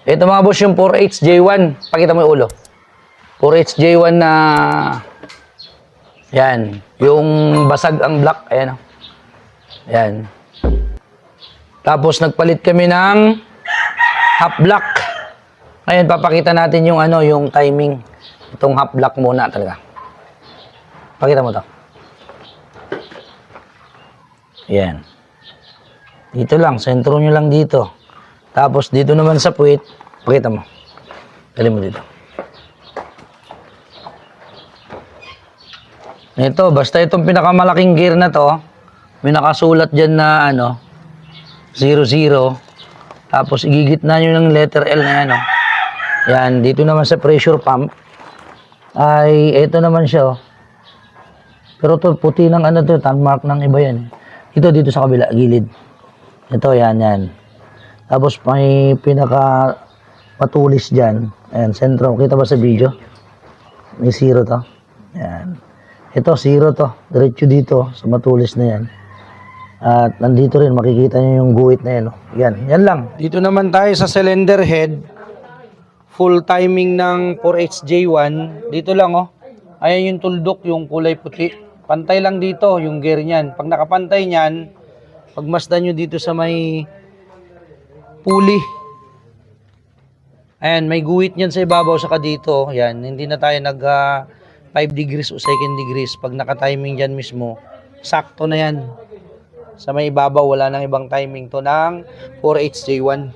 Ito mga boss yung 4HJ1. Pakita mo yung ulo. 4HJ1 na yan. Yung basag ang black. Ayan o. Ayan. Tapos nagpalit kami ng half black. Ngayon papakita natin yung ano, yung timing. Itong half black muna talaga. Pakita mo to. Ayan. Dito lang, sentro nyo lang dito. Tapos dito naman sa puwit, pakita mo. Dali mo dito. Ito, basta itong pinakamalaking gear na to, may nakasulat dyan na ano, 00. Tapos igigit na nyo ng letter L na yan. Oh. Yan, dito naman sa pressure pump, ay ito naman siya. Oh. Pero to puti ng ano to, tanmark ng iba yan. Ito dito sa kabila, gilid. Ito, yan. Tapos may pinaka matulis dyan. Ayan, sentro. Kita ba sa video? May 0 to. Yan. Ito, 0 to. Diretso dito sa matulis na yan. At nandito rin, makikita nyo yung guhit na yan. Oh. Yan lang. Dito naman tayo sa cylinder head. Full timing ng 4HJ1. Dito lang, oh. Ayan yung tuldok, yung kulay puti. Pantay lang dito, yung gear niyan. Pag nakapantay niyan, pagmasdan nyo dito sa may pulley. Ayan, may guhit niyan sa ibabaw saka dito. Yan, hindi na tayo nag 5 degrees o 2 degrees. Pag naka-timing dyan mismo, sakto na yan. Sa may ibabaw, wala nang ibang timing to ng 4HJ1.